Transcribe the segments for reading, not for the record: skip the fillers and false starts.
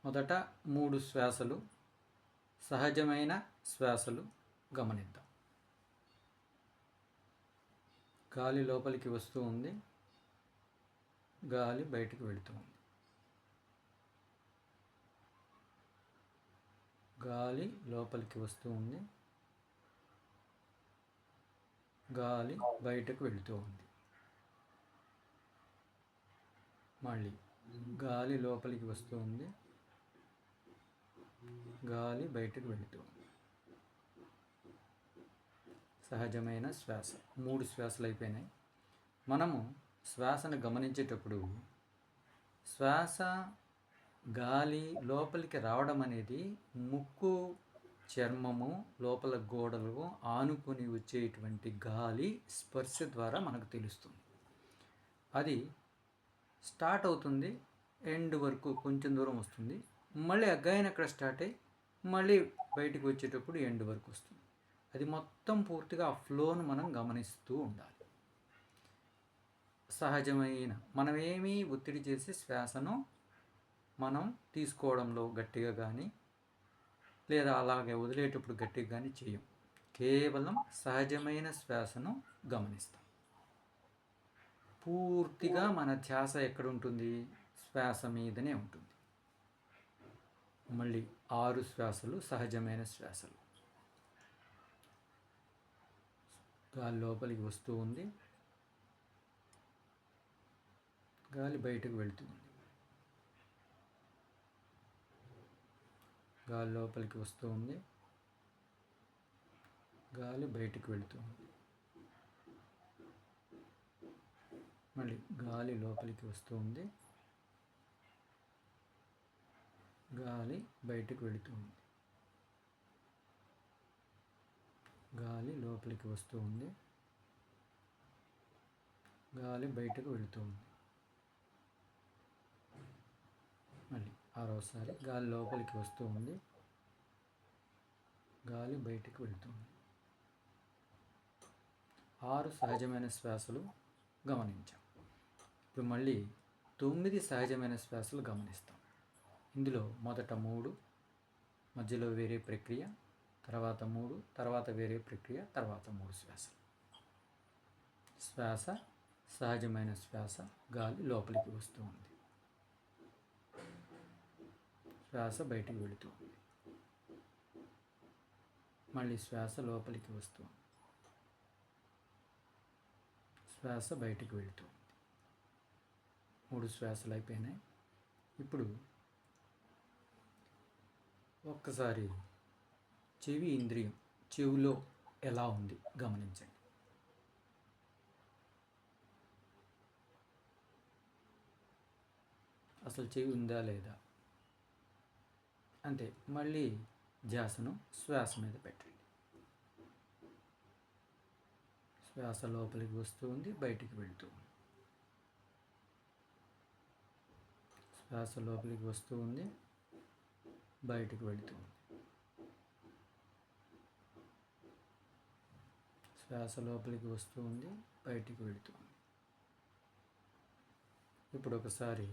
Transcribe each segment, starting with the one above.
మొదట 3 శ్వాసలు సహజమైన శ్వాసలు గమనిద్దాం. గాలి లోపలికి వస్తూ ఉంది, గాలి బయటికి వెళుతూ ఉంది. గాలి లోపలికి వస్తూ ఉంది, గాలి బయటకు వెళుతూ ఉంది. మళ్ళీ గాలి లోపలికి వస్తూ ఉంది, గాలి బయటకు వెళుతూ ఉంది. సహజమైన శ్వాస 3 శ్వాసలు అయిపోయినాయి. మనము శ్వాసను గమనించేటప్పుడు శ్వాస గాలి లోపలికి రావడం అనేది ముక్కు చర్మము లోపల గోడలు ఆనుకొని వచ్చేటువంటి గాలి స్పర్శ ద్వారా మనకు తెలుస్తుంది. అది స్టార్ట్ అవుతుంది, ఎండ్ వరకు కొంచెం దూరం వస్తుంది, మళ్ళీ అగైన్ అక్కడ స్టార్ట్ అయ్యి మళ్ళీ బయటికి వచ్చేటప్పుడు ఎండ్ వరకు వస్తుంది. అది మొత్తం పూర్తిగా ఆ ఫ్లోను మనం గమనిస్తూ ఉండాలి. సహజమైన మనమేమీ ఒత్తిడి చేసి శ్వాసను మనం తీసుకోవడంలో గట్టిగా కానీ లేదా అలాగే వదిలేటప్పుడు గట్టిగా కానీ చేయం. కేవలం సహజమైన శ్వాసను గమనిస్తాం. పూర్తిగా మన ధ్యాస ఎక్కడ ఉంటుంది? శ్వాస మీదనే ఉంటుంది. మళ్ళీ 6 శ్వాసలు సహజమైన శ్వాసలు. గాలి లోపలికి వస్తూ ఉంది, గాలి బయటకు వెళుతుంది. గాలి లోపలికి వస్తూ ఉంది, గాలి బయటకు వెళుతుంది. మళ్ళీ గాలి లోపలికి వస్తూ ఉంది, గాలి బయటకు వెళుతుంది. గాలి లోపలికి వస్తూ ఉంది, గాలి బయటకు వెళుతుంది. మళ్ళీ 6వసారి గాలి లోపలికి వస్తూ ఉంది, గాలి బయటకు వెళుతుంది. 6 సహజమైన శ్వాసలు గమనించాం. ఇప్పుడు మళ్ళీ 9 సహజమైన శ్వాసలు గమనిస్తాం. ఇందులో మొదట 3, మధ్యలో వేరే ప్రక్రియ, తర్వాత 3, తర్వాత వేరే ప్రక్రియ, తర్వాత 3 శ్వాసలు. శ్వాస సహజమైన శ్వాస, గాలి లోపలికి వస్తూ ఉంది, శ్వాస బయటికి వెళుతూ ఉంది. మళ్ళీ శ్వాస లోపలికి వస్తూ ఉంది, శ్వాస బయటికి వెళుతూ ఉంది. 3 శ్వాసలు అయిపోయినాయి. ఇప్పుడు ఒక్కసారి చెవి ఇంద్రియం చెవిలో ఎలా ఉంది గమనించండి. అసలు చెవి ఉందా లేదా అంతే. మళ్ళీ ధ్యాసను శ్వాస మీద పెట్టండి. శ్వాస లోపలికి వస్తూ ఉంది, బయటికి వెళుతూ ఉంది. శ్వాస లోపలికి వస్తూ ఉంది, బయటికి వెళుతూ ఉంది. శ్వాస లోపలికి వస్తూ ఉంది, బయటికి వెళుతూ ఉంది. ఇప్పుడు ఒకసారి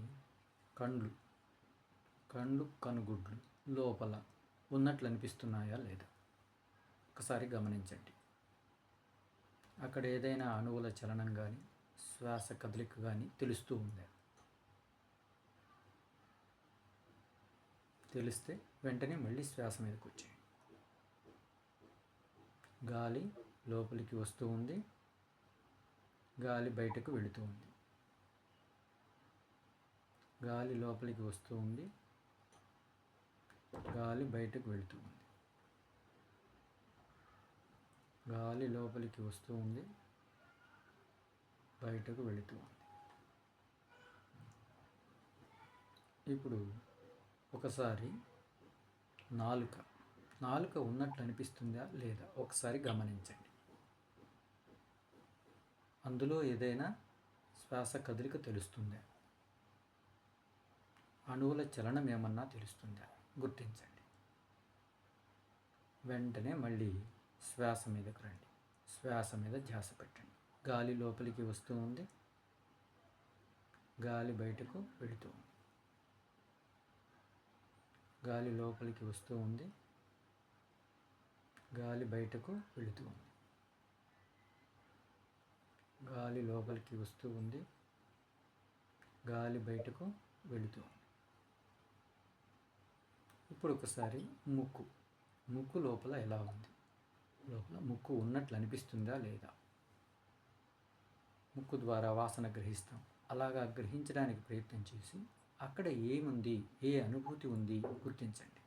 కళ్ళు కనుగుడ్లు లోపల ఉన్నట్లు అనిపిస్తున్నాయా లేదా ఒకసారి గమనించండి. అక్కడ ఏదైనా అణువుల చలనం కానీ శ్వాస కదలిక కానీ తెలుస్తూ ఉందా? తెలిస్తే వెంటనే మళ్ళీ శ్వాస మీదకి వచ్చేయండి. గాలి లోపలికి వస్తూ ఉంది, గాలి బయటకు వెళుతూ ఉంది. గాలి లోపలికి వస్తూ ఉంది, గాలి బయటకు వెళుతూ ఉంది. గాలి లోపలికి వస్తూ ఉంది, బయటకు వెళుతూ ఉంది. ఇప్పుడు ఒకసారి నాలుక ఉన్నట్లు అనిపిస్తుందా లేదా ఒకసారి గమనించండి. అందులో ఏదైనా శ్వాస కదలిక తెలుస్తుందా? అణువుల చలనం ఏమన్నా తెలుస్తుందా? గుర్తించండి. వెంటనే మళ్ళీ శ్వాస మీదకు రండి. శ్వాస మీద ధ్యాస పెట్టండి. గాలి లోపలికి వస్తూ ఉంది, గాలి బయటకు వెళుతూ ఉంది. గాలి లోపలికి వస్తూ ఉంది, గాలి బయటకు వెళుతూ ఉంది. గాలి లోపలికి వస్తూ ఉంది, గాలి బయటకు వెళుతూ ఉంది. ఇప్పుడు ఒకసారి ముక్కు లోపల ఎలా ఉంది? లోపల ముక్కు ఉన్నట్లు అనిపిస్తుందా లేదా? ముక్కు ద్వారా వాసన గ్రహిస్తాం. అలాగా గ్రహించడానికి ప్రయత్నం చేసి అక్కడ ఏముంది, ఏ అనుభూతి ఉంది గుర్తించండి.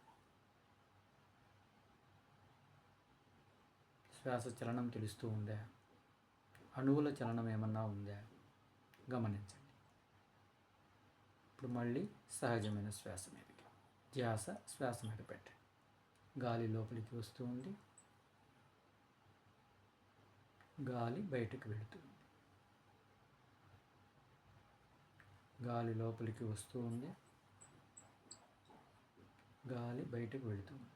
శ్వాస చలనం తెలుస్తూ ఉందా? అణువుల చలనం ఏమన్నా ఉందా? గమనించండి. ఇప్పుడు మళ్ళీ సహజమైన శ్వాస మీదకి ధ్యాస శ్వాస మీద పెట్టండి. గాలి లోపలికి వస్తూ ఉంది, గాలి బయటకు వెళుతుంది. గాలి లోపలికి వస్తూ ఉంది, గాలి బయటకు వెళుతుంది.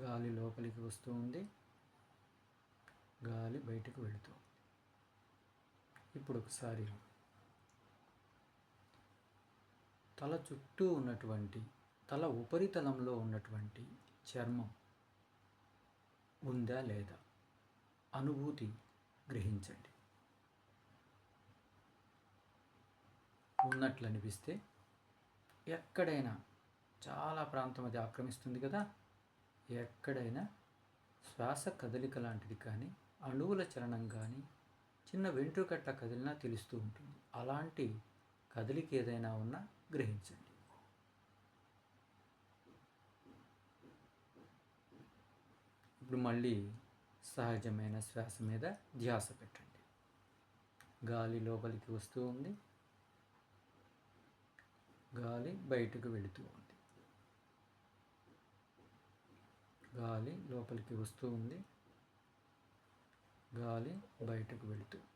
గాలి లోపలికి వస్తూ ఉంది, గాలి బయటకు వెళుతుంది. ఇప్పుడు ఒకసారి తల చుట్టూ ఉన్నటువంటి, తల ఉపరితలంలో ఉన్నటువంటి చర్మం ఉందా లేదా అనుభూతి గ్రహించండి. ఉన్నట్లు అనిపిస్తే ఎక్కడైనా, చాలా ప్రాంతం అది ఆక్రమిస్తుంది కదా, ఎక్కడైనా శ్వాస కదలిక లాంటిది కానీ, అణువుల చలనం కానీ, చిన్న వెంట్రుకట్ల కదిలినా తెలుస్తూ ఉంటుంది. అలాంటి కదలిక ఏదైనా ఉన్నా గ్రహించండి. ఇప్పుడు మళ్ళీ సహజమైన శ్వాస మీద ధ్యాస పెట్టండి. గాలి లోపలికి వస్తూ ఉంది, గాలి బయటకు వెళుతూ ఉంది. గాలి లోపలికి వస్తూ ఉంది, గాలి బయటకు వెళుతూ ఉంది.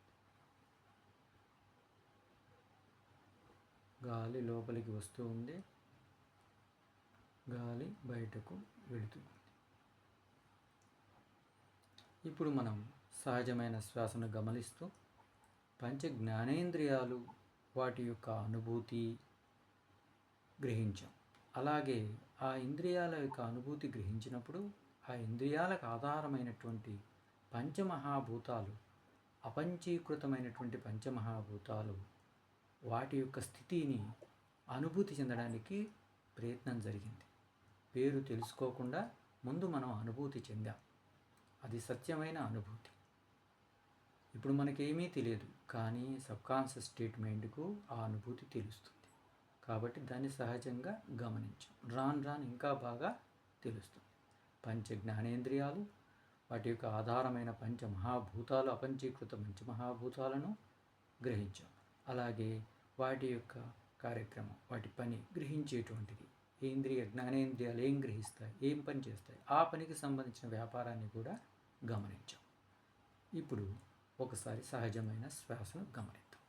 గాలి లోపలికి వస్తూ ఉంది, గాలి బయటకు వెళుతూ ఉంది. ఇప్పుడు మనం సహజమైన శ్వాసను గమనిస్తూ పంచ జ్ఞానేంద్రియాలు వాటి యొక్క అనుభూతి గ్రహించాం. అలాగే ఆ ఇంద్రియాల యొక్క అనుభూతి గ్రహించినప్పుడు ఆ ఇంద్రియాలకు ఆధారమైనటువంటి పంచమహాభూతాలు, అపంచీకృతమైనటువంటి పంచమహాభూతాలు వాటి యొక్క స్థితిని అనుభూతి చెందడానికి ప్రయత్నం జరిగింది. పేరు తెలుసుకోకుండా ముందు మనం అనుభూతి చెందాం. అది సత్యమైన అనుభూతి. ఇప్పుడు మనకేమీ తెలియదు, కానీ సబ్కాన్షియస్ స్టేట్మెంట్కు ఆ అనుభూతి తెలుస్తుంది. కాబట్టి దాన్ని సహజంగా గమనించాం. రాను ఇంకా బాగా తెలుస్తుంది. పంచ జ్ఞానేంద్రియాలు, వాటి యొక్క ఆధారమైన పంచమహాభూతాలు, అపంచీకృత పంచమహాభూతాలను గ్రహించాం. అలాగే వాటి యొక్క కార్యక్రమం, వాటి పని గ్రహించేటువంటిది. ఇంద్రియ జ్ఞానేంద్రియాలు ఏం గ్రహిస్తాయి, ఏం పని చేస్తాయి, ఆ పనికి సంబంధించిన వ్యాపారాన్ని కూడా గమనించాం. ఇప్పుడు ఒకసారి సహజమైన శ్వాసను గమనిద్దాం.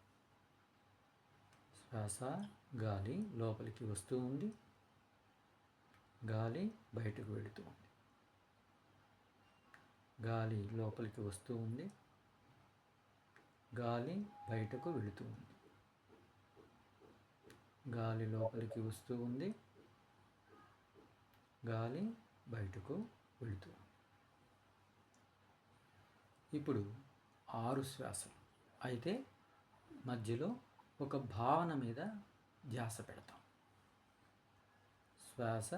శ్వాస, గాలి లోపలికి వస్తూ ఉంది, గాలి బయటకు వెళుతూ ఉంది. గాలి లోపలికి వస్తూ ఉంది, గాలి బయటకు వెళుతూ ఉంది. గాలి లోపలికి వస్తూ ఉంది, గాలి బయటకు వెళుతూ ఉంది. ఇప్పుడు 6 శ్వాసలు. అయితే మధ్యలో ఒక భావన మీద ధ్యాస పెడతాం. శ్వాస,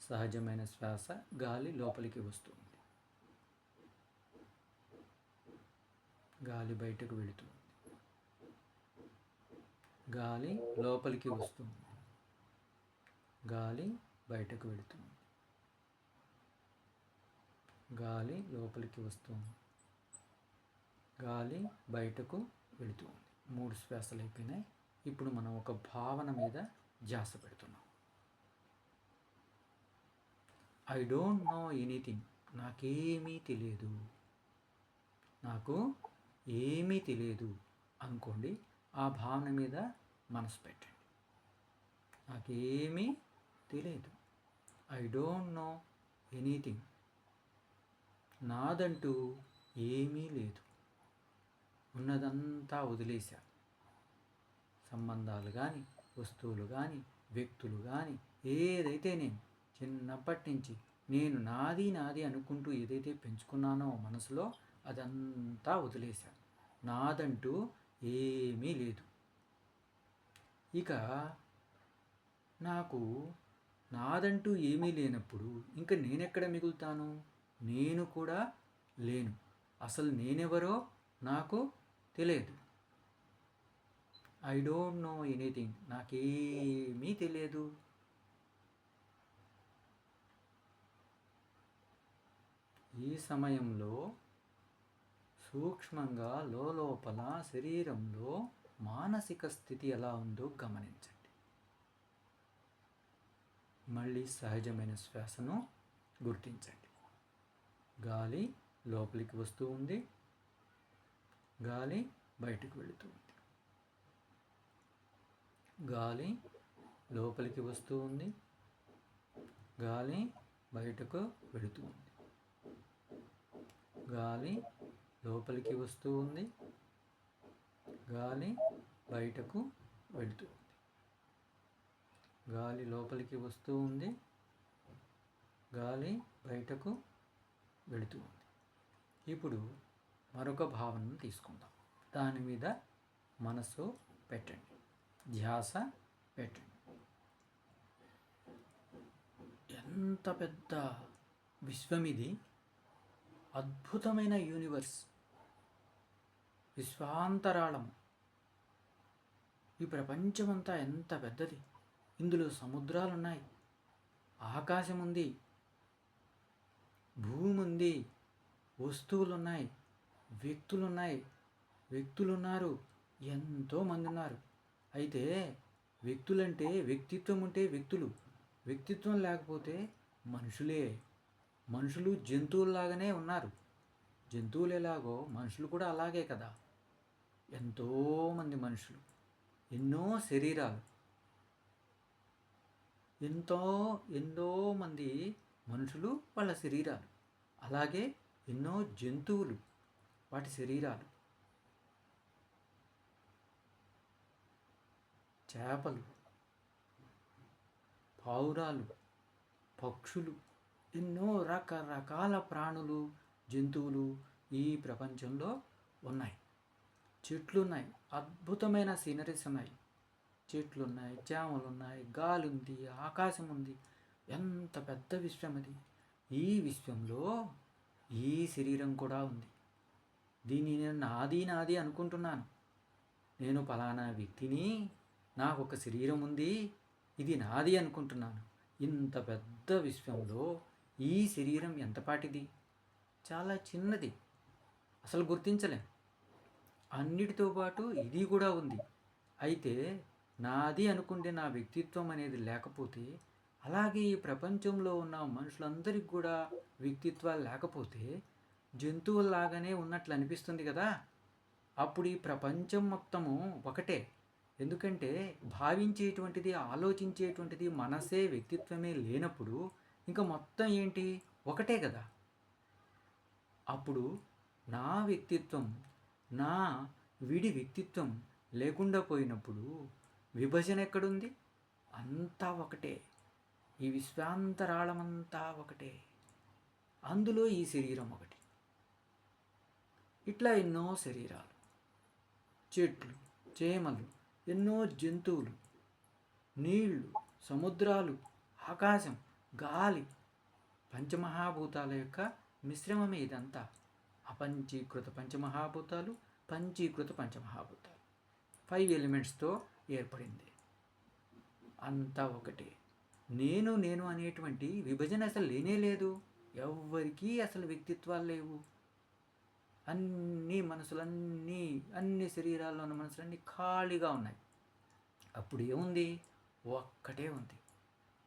సహజమైన శ్వాస, గాలి లోపలికి వస్తుంది, గాలి బయటకు వెళుతుంది. గాలి లోపలికి వస్తుంది, గాలి బయటకు వెళుతుంది. గాలి లోపలికి వస్తుంది, గాలి బయటకు వెళుతుంది. 3 శ్వాసలు అయిపోయినాయి. ఇప్పుడు మనం ఒక భావన మీద ధ్యాస పెడుతున్నాం. I don't know anything. నాకేమీ తెలియదు, నాకు ఏమీ తెలియదు అనుకోండి. ఆ భావన మీద మనసు పెట్టండి. నాకేమీ తెలియదు. I don't know anything. నాదంటూ ఏమీ లేదు, ఉన్నదంతా వదిలేశా. సంబంధాలు కానీ, వస్తువులు కానీ, వ్యక్తులు కానీ ఏదైతే నేను చిన్నప్పటి నుంచి నేను నాది నాది అనుకుంటూ ఏదైతే పెంచుకున్నానో మనసులో అదంతా వదిలేశాను. నాదంటూ ఏమీ లేదు. ఇక నాకు నాదంటూ ఏమీ లేనప్పుడు ఇంకా నేనెక్కడ మిగులుతాను? నేను కూడా లేను. అసలు నేనెవరో నాకు తెలియదు. I don't know anything. నాకేమీ తెలియదు. ఈ సమయంలో సూక్ష్మంగా లోపల శరీరంలో మానసిక స్థితి ఎలా ఉందో గమనించండి. మళ్ళీ సహజమైన శ్వాసను గుర్తించండి. గాలి లోపలికి వస్తూ ఉంది, గాలి బయటకు వెళుతూ ఉంది. గాలి లోపలికి వస్తూ ఉంది, గాలి బయటకు వెళుతూ ఉంది. గాలి లోపలికి వస్తూ ఉంది, గాలి బయటకు వెళుతూ ఉంది. గాలి లోపలికి వస్తూ ఉంది, గాలి బయటకు వెళుతూ ఉంది. ఇప్పుడు మరొక భావనను తీసుకుందాం. దాని మీద మనసు పెట్టండి, ధ్యాస పెట్టండి. ఎంత పెద్ద విశ్వం ఇది! అద్భుతమైన యూనివర్స్, విశ్వాంతరాళం. ఈ ప్రపంచమంతా ఎంత పెద్దది! ఇందులో సముద్రాలు ఉన్నాయి, ఆకాశం ఉంది, భూమి ఉంది, వస్తువులు ఉన్నాయి, వ్యక్తులున్నారు, ఎంతోమంది ఉన్నారు. అయితే వ్యక్తులంటే వ్యక్తిత్వం ఉంటే వ్యక్తిత్వం లేకపోతే మనుషులు జంతువుల్లాగానే ఉన్నారు. జంతువులు ఎలాగో మనుషులు కూడా అలాగే కదా. ఎంతోమంది మనుషులు, ఎన్నో శరీరాలు, ఎంతో మంది మనుషులు వాళ్ళ శరీరాలు, అలాగే ఎన్నో జంతువులు వాటి శరీరాలు, చేపలు, పావురాలు, పక్షులు, ఎన్నో రకరకాల ప్రాణులు, జంతువులు ఈ ప్రపంచంలో ఉన్నాయి. చెట్లు ఉన్నాయి, అద్భుతమైన సీనరీస్ ఉన్నాయి. చెట్లు ఉన్నాయి, చేమలు ఉన్నాయి, గాలి ఉంది, ఆకాశం ఉంది. ఎంత పెద్ద విశ్వం అది! ఈ విశ్వంలో ఈ శరీరం కూడా ఉంది. దీన్ని నేను నాది అనుకుంటున్నాను. నేను పలానా వ్యక్తిని, నాకు ఒక శరీరం ఉంది, ఇది నాది అనుకుంటున్నాను. ఇంత పెద్ద విశ్వంలో ఈ శరీరం ఎంతపాటిది? చాలా చిన్నది, అసలు గుర్తించలేం. అన్నిటితో పాటు ఇది కూడా ఉంది. అయితే నాది అనుకుంటే నా వ్యక్తిత్వం అనేది లేకపోతే, అలాగే ఈ ప్రపంచంలో ఉన్న మనుషులందరికీ కూడా వ్యక్తిత్వాలు లేకపోతే జంతువుల్లాగానే ఉన్నట్లు అనిపిస్తుంది కదా. అప్పుడు ఈ ప్రపంచం మొత్తము ఒకటే. ఎందుకంటే భావించేటువంటిది, ఆలోచించేటువంటిది మనసే, వ్యక్తిత్వమే లేనప్పుడు ఇంకా మొత్తం ఏంటి? ఒకటే కదా. అప్పుడు నా వ్యక్తిత్వం, నా విడి వ్యక్తిత్వం లేకుండా పోయినప్పుడు విభజన ఎక్కడుంది? అంతా ఒకటే. ఈ విశ్వాంతరాళమంతా ఒకటే. అందులో ఈ శరీరం ఒకటి. ఇట్లా ఎన్నో శరీరాలు, చెట్లు, చేమలు, ఎన్నో జంతువులు, నీళ్లు, సముద్రాలు, ఆకాశం, గాలి, పంచమహాభూతాల యొక్క మిశ్రమమే ఇదంతా. అపంచీకృత పంచమహాభూతాలు, పంచీకృత పంచమహాభూతాలు, 5 ఎలిమెంట్స్తో ఏర్పడింది. అంతా ఒకటే. నేను అనేటువంటి విభజన అసలు లేనే లేదు. ఎవ్వరికీ అసలు వ్యక్తిత్వాలు లేవు. అన్ని శరీరాల్లో ఉన్న మనసులన్నీ ఖాళీగా ఉన్నాయి. అప్పుడు ఏముంది? ఒక్కటే ఉంది.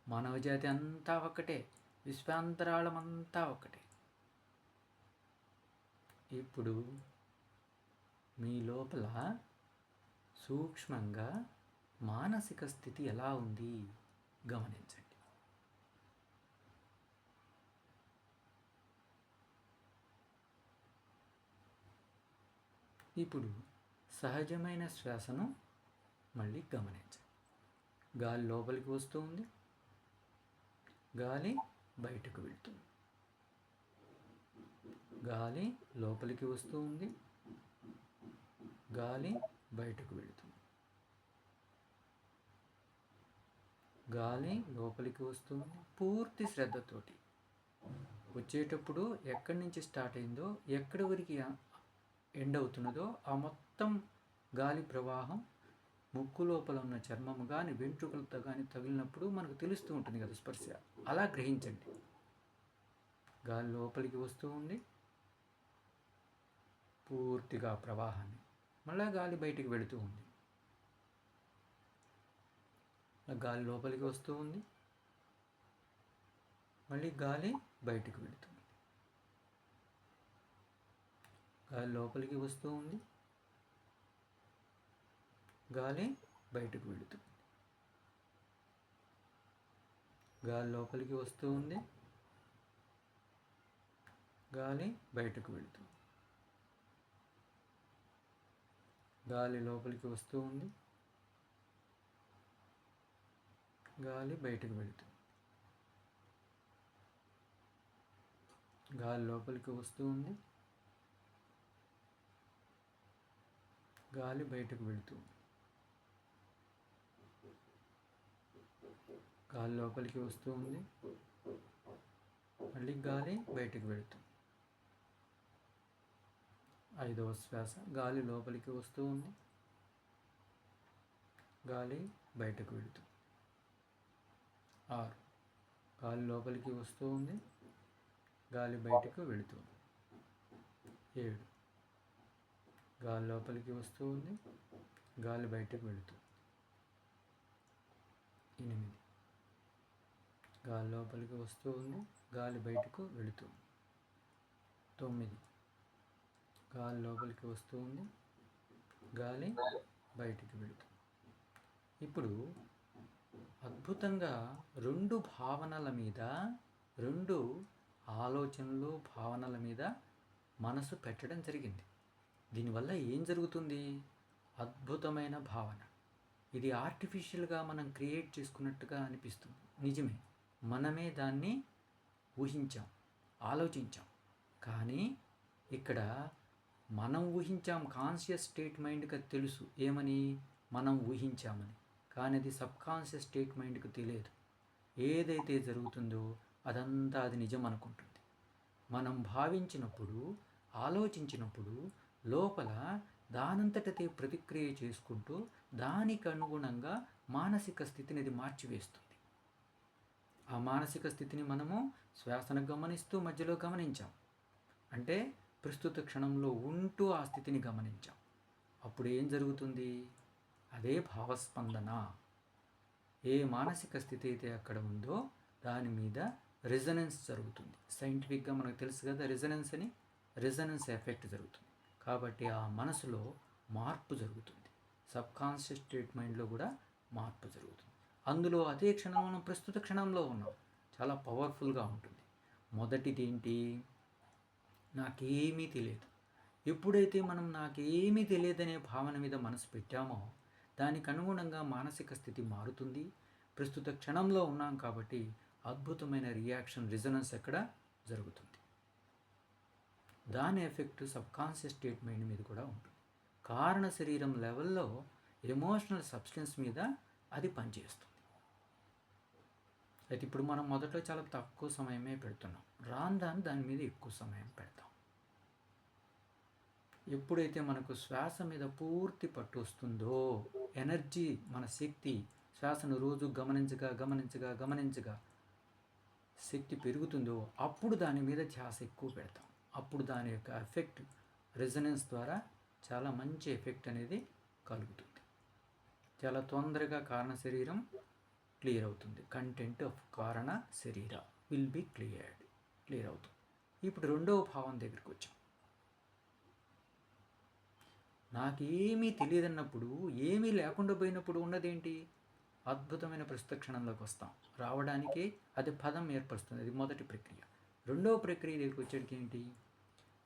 మానవజాతి అంతా ఒక్కటే, విశ్వాంతరాళం అంతా ఒకటే. ఇప్పుడు మీ లోపల సూక్ష్మంగా మానసిక స్థితి ఎలా ఉంది గమనించండి. ఇప్పుడు సహజమైన శ్వాసను మళ్ళీ గమనించండి. గాలి లోపలికి వస్తూ ఉంది, గాలి బయటకు వెళ్తుంది. గాలి లోపలికి వస్తూ ఉంది, గాలి బయటకు వెళుతుంది. గాలి లోపలికి వస్తుంది. పూర్తి శ్రద్ధతోటి వచ్చేటప్పుడు ఎక్కడి నుంచి స్టార్ట్ అయిందో ఎక్కడి వరకు ఎండ్ అవుతున్నదో ఆ మొత్తం గాలి ప్రవాహం ముక్కు లోపల ఉన్న చర్మము కానీ వెంట్రుకలతో కానీ తగిలినప్పుడు మనకు తెలుస్తూ ఉంటుంది కదా స్పర్శ. అలా గ్రహించండి. గాలి లోపలికి వస్తూ ఉంది, పూర్తిగా ప్రవాహాన్ని. మళ్ళా గాలి బయటికి వెళుతూ ఉంది. గాలి లోపలికి వస్తూ ఉంది, మళ్ళీ గాలి బయటికి వెళుతుంది. గాలి లోపలికి వస్తూ ఉంది, గాలి బయటకు వెళుతుంది. గాలి లోపలికి వస్తూ ఉంది, గాలి బయటకు వెళుతుంది. గాలి లోపలికి వస్తూ ఉంది, గాలి బయటకు వెళుతుంది. గాలి లోపలికి వస్తూ ఉంది, గాలి బయటకు వెళుతుంది. గాలి లోపలికి వస్తూ ఉంది, మళ్ళీ గాలి బయటకు వెళుతుంది. 5వ శ్వాస. గాలి లోపలికి వస్తూ ఉంది, గాలి బయటకు వెళుతుంది. 6. గాలి లోపలికి వస్తూ ఉంది, గాలి బయటకు వెళుతుంది. 7. గాలి లోపలికి వస్తూ ఉంది, గాలి బయటకు వెళుతుంది. 8. గాలి లోపలికి వస్తూ ఉంది, గాలి బయటకు వెళుతుంది. 9. గాలి లోపలికి వస్తూ ఉంది, గాలి బయటికి వెళుతుంది. ఇప్పుడు అద్భుతంగా 2 భావనల మీద, 2 ఆలోచనలు, భావనల మీద మనసు పెట్టడం జరిగింది. దీనివల్ల ఏం జరుగుతుంది? అద్భుతమైన భావన. ఇది ఆర్టిఫిషియల్గా మనం క్రియేట్ చేసుకున్నట్టుగా అనిపిస్తుంది. నిజమే, మనమే దాన్ని ఊహించాం, ఆలోచించాం. కానీ ఇక్కడ మనం ఊహించాం. కాన్షియస్ స్టేట్ మైండ్కి తెలుసు ఏమని, మనం ఊహించామని. కానీ అది సబ్కాన్షియస్ స్టేట్ మైండ్కి తెలియదు. ఏదైతే జరుగుతుందో అదంతా అది నిజం అనుకుంటుంది. మనం భావించినప్పుడు, ఆలోచించినప్పుడు లోపల దానంతటదే ప్రతిక్రియ చేసుకుంటూ దానికి అనుగుణంగా మానసిక స్థితిని అది మార్చివేస్తుంది. ఆ మానసిక స్థితిని మనము శ్వాసను గమనిస్తూ మధ్యలో గమనించాం. అంటే ప్రస్తుత క్షణంలో ఉంటూ ఆ స్థితిని గమనించాం. అప్పుడు ఏం జరుగుతుంది? అదే భావస్పందన. ఏ మానసిక స్థితి అయితే అక్కడ ఉందో దాని మీద రెజనెన్స్ జరుగుతుంది. సైంటిఫిక్గా మనకు తెలుసు కదా రెజనెన్స్ అని. రెజనెన్స్ ఎఫెక్ట్ జరుగుతుంది. కాబట్టి ఆ మనసులో మార్పు జరుగుతుంది. సబ్కాన్షియస్ స్టేట్ మైండ్లో కూడా మార్పు జరుగుతుంది. అందులో అదే క్షణం మనం ప్రస్తుత క్షణంలో ఉన్నాం. చాలా పవర్ఫుల్గా ఉంటుంది. మొదటిది ఏంటి? నాకేమీ తెలియదు. ఎప్పుడైతే మనం నాకేమీ తెలియదనే భావన మీద మనసు పెట్టామో దానికి అనుగుణంగా మానసిక స్థితి మారుతుంది. ప్రస్తుత క్షణంలో ఉన్నాం కాబట్టి అద్భుతమైన రియాక్షన్, రెజొనెన్స్ ఎక్కడ జరుగుతుంది. దాని ఎఫెక్ట్ సబ్కాన్షియస్ స్టేట్ మైండ్ మీద కూడా ఉంటుంది. కారణ శరీరం లెవెల్లో ఎమోషనల్ సబ్స్టెన్స్ మీద అది పనిచేస్తుంది. అయితే ఇప్పుడు మనం మొదట్లో చాలా తక్కువ సమయమే పెడుతున్నాం. రాను రాను దాని మీద ఎక్కువ సమయం పెడతాం. ఎప్పుడైతే మనకు శ్వాస మీద పూర్తి పట్టు వస్తుందో, ఎనర్జీ, మన శక్తి, శ్వాసను రోజు గమనించగా శక్తి పెరుగుతుందో అప్పుడు దాని మీద ధ్యాస ఎక్కువ పెడతాం. అప్పుడు దాని యొక్క ఎఫెక్ట్, రెజొనెన్స్ ద్వారా చాలా మంచి ఎఫెక్ట్ అనేది కలుగుతుంది. చాలా తొందరగా కారణ శరీరం క్లియర్ అవుతుంది. కంటెంట్ ఆఫ్ కారణ శరీర విల్ బి క్లియర్ అవుతుంది. ఇప్పుడు 2వ భావం దగ్గరికి వచ్చాం. నాకేమీ తెలియదన్నప్పుడు, ఏమీ లేకుండా పోయినప్పుడు ఉన్నదేంటి? అద్భుతమైన ప్రస్తుత క్షణంలోకి వస్తాం. రావడానికి అది పదం ఏర్పరుస్తుంది. అది మొదటి ప్రక్రియ. 2వ ప్రక్రియ దగ్గరికి వచ్చేటికి ఏంటి?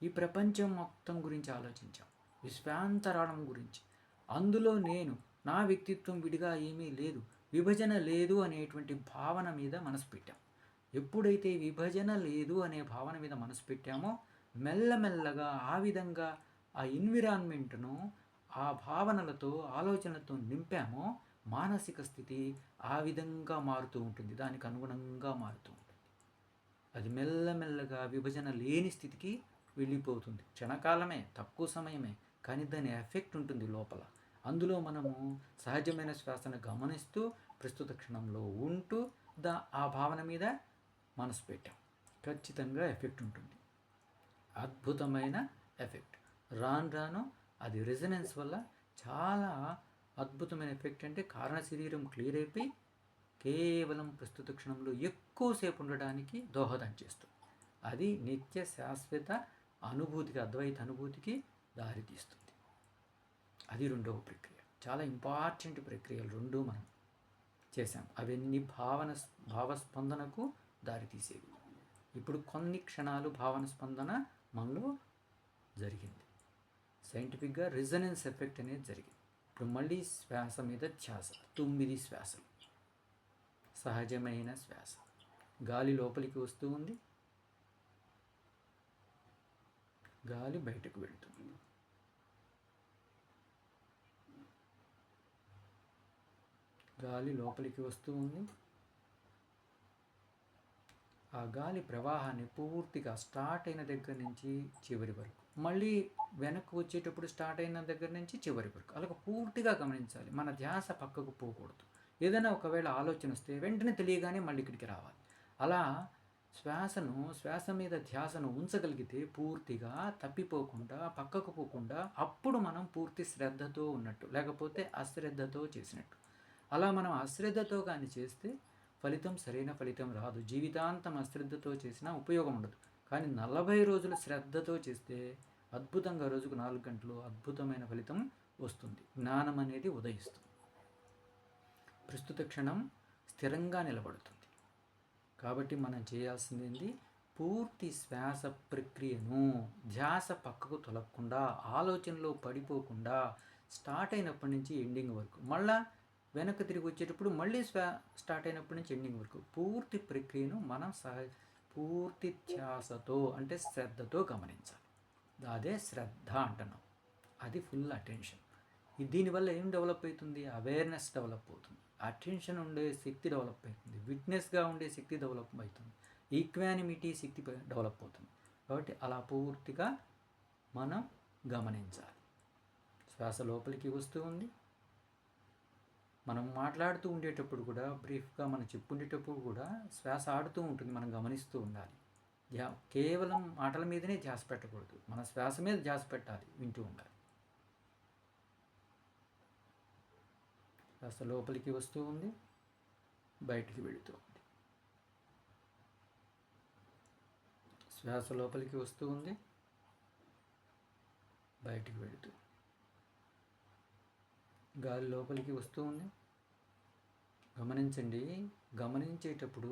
ఈ ప్రపంచం మొత్తం గురించి ఆలోచించాం. విశ్వాంతరాళం గురించి. అందులో నేను, నా వ్యక్తిత్వం విడిగా ఏమీ లేదు. విభజన లేదు అనేటువంటి భావన మీద మనసు పెట్టాం. ఎప్పుడైతే విభజన లేదు అనే భావన మీద మనసు పెట్టామో మెల్లమెల్లగా ఆ విధంగా ఆ ఎన్విరాన్మెంట్ను ఆ భావనలతో ఆలోచనలతో నింపామో మానసిక స్థితి ఆ విధంగా మారుతూ ఉంటుంది, దానికి అనుగుణంగా మారుతూ ఉంటుంది. అది మెల్లమెల్లగా విభజన లేని స్థితికి వెళ్ళిపోతుంది. క్షణకాలమే, తక్కువ సమయమే, కానీ దాని ఎఫెక్ట్ ఉంటుంది లోపల. అందులో మనము సహజమైన శ్వాసను గమనిస్తూ ప్రస్తుత క్షణంలో ఉంటూ ఆ భావన మీద మనసు పెట్టాం, ఖచ్చితంగా ఎఫెక్ట్ ఉంటుంది. అద్భుతమైన ఎఫెక్ట్. రాను రాను అది రెజనెన్స్ వల్ల చాలా అద్భుతమైన ఎఫెక్ట్. అంటే కారణ శరీరం క్లియర్ అయిపోయి కేవలం ప్రస్తుత క్షణంలో ఎక్కువసేపు ఉండడానికి దోహదం చేస్తుంది. అది నిత్య శాశ్వత అనుభూతికి, అద్వైత అనుభూతికి దారితీస్తుంది. అది రెండవ ప్రక్రియ. చాలా ఇంపార్టెంట్ ప్రక్రియలు రెండు మనం చేశాం. అవన్నీ భావస్పందనకు దారితీసేవి. ఇప్పుడు కొన్ని క్షణాలు భావన స్పందన మనలో జరిగింది. సైంటిఫిక్గా రెజనెన్స్ ఎఫెక్ట్ అనేది జరిగింది. ఇప్పుడు మళ్ళీ శ్వాస మీద ధ్యాస. 9 శ్వాసలు. సహజమైన శ్వాస. గాలి లోపలికి వస్తూ ఉంది, గాలి బయటకు వెళుతుంది. గాలి లోపలికి వస్తూ ఉంది. ఆ గాలి ప్రవాహాన్ని పూర్తిగా స్టార్ట్ అయిన దగ్గర నుంచి చివరి వరకు, మళ్ళీ వెనక్కి వచ్చేటప్పుడు స్టార్ట్ అయిన దగ్గర నుంచి చివరి వరకు అలాగ పూర్తిగా గమనించాలి. మన ధ్యాస పక్కకు పోకూడదు. ఏదైనా ఒకవేళ ఆలోచన వస్తే వెంటనే తెలియగానే మళ్ళీ ఇక్కడికి రావాలి. అలా శ్వాస మీద ధ్యాసను ఉంచగలిగితే పూర్తిగా తప్పిపోకుండా, పక్కకు పోకుండా, అప్పుడు మనం పూర్తి శ్రద్ధతో ఉన్నట్టు, లేకపోతే అశ్రద్ధతో చేసినట్టు. అలా మనం అశ్రద్ధతో కానీ చేస్తే ఫలితం సరైన ఫలితం రాదు. జీవితాంతం అశ్రద్ధతో చేసినా ఉపయోగం ఉండదు. కానీ 40 రోజులు శ్రద్ధతో చేస్తే అద్భుతంగా రోజుకు 4 గంటలు అద్భుతమైన ఫలితం వస్తుంది. జ్ఞానం అనేది ఉదయిస్తుంది. ప్రస్తుత క్షణం స్థిరంగా నిలబడుతుంది. కాబట్టి మనం చేయాల్సింది పూర్తి శ్వాస ప్రక్రియను ధ్యాస పక్కకు తొలగకుండా, ఆలోచనలో పడిపోకుండా, స్టార్ట్ అయినప్పటి నుంచి ఎండింగ్ వరకు, మళ్ళా వెనక్కి తిరిగి వచ్చేటప్పుడు మళ్ళీ స్టార్ట్ అయినప్పటి నుంచి ఎండింగ్ వరకు పూర్తి ప్రక్రియను మనం పూర్తి ధ్యాసతో అంటే శ్రద్ధతో గమనించాలి. అదే శ్రద్ధ అంటున్నాం. అది ఫుల్ అటెన్షన్. దీనివల్ల ఏం డెవలప్ అవుతుంది? అవేర్నెస్ డెవలప్ అవుతుంది, అటెన్షన్ ఉండే శక్తి డెవలప్ అవుతుంది, విట్నెస్గా ఉండే శక్తి డెవలప్ అవుతుంది, ఈక్వానిమిటీ శక్తి డెవలప్ అవుతుంది. కాబట్టి అలా పూర్తిగా మనం గమనించాలి. శ్వాస లోపలికి వస్తూ ఉంది. మనం మాట్లాడుతూ ఉండేటప్పుడు కూడా, బ్రీఫ్గా మనం చెప్పుండేటప్పుడు కూడా శ్వాస ఆడుతూ ఉంటుంది, మనం గమనిస్తూ ఉండాలి. కేవలం మాటల మీదనే ధ్యాస పెట్టకూడదు, మన శ్వాస మీద ధ్యాస పెట్టాలి, వింటూ ఉండాలి. శ్వాస లోపలికి వస్తూ ఉంది, బయటికి వెళుతూ ఉంది. శ్వాస లోపలికి వస్తూ ఉంది, బయటికి వెళుతూ. గాలి లోపలికి వస్తూ ఉంది. గమనించండి. గమనించేటప్పుడు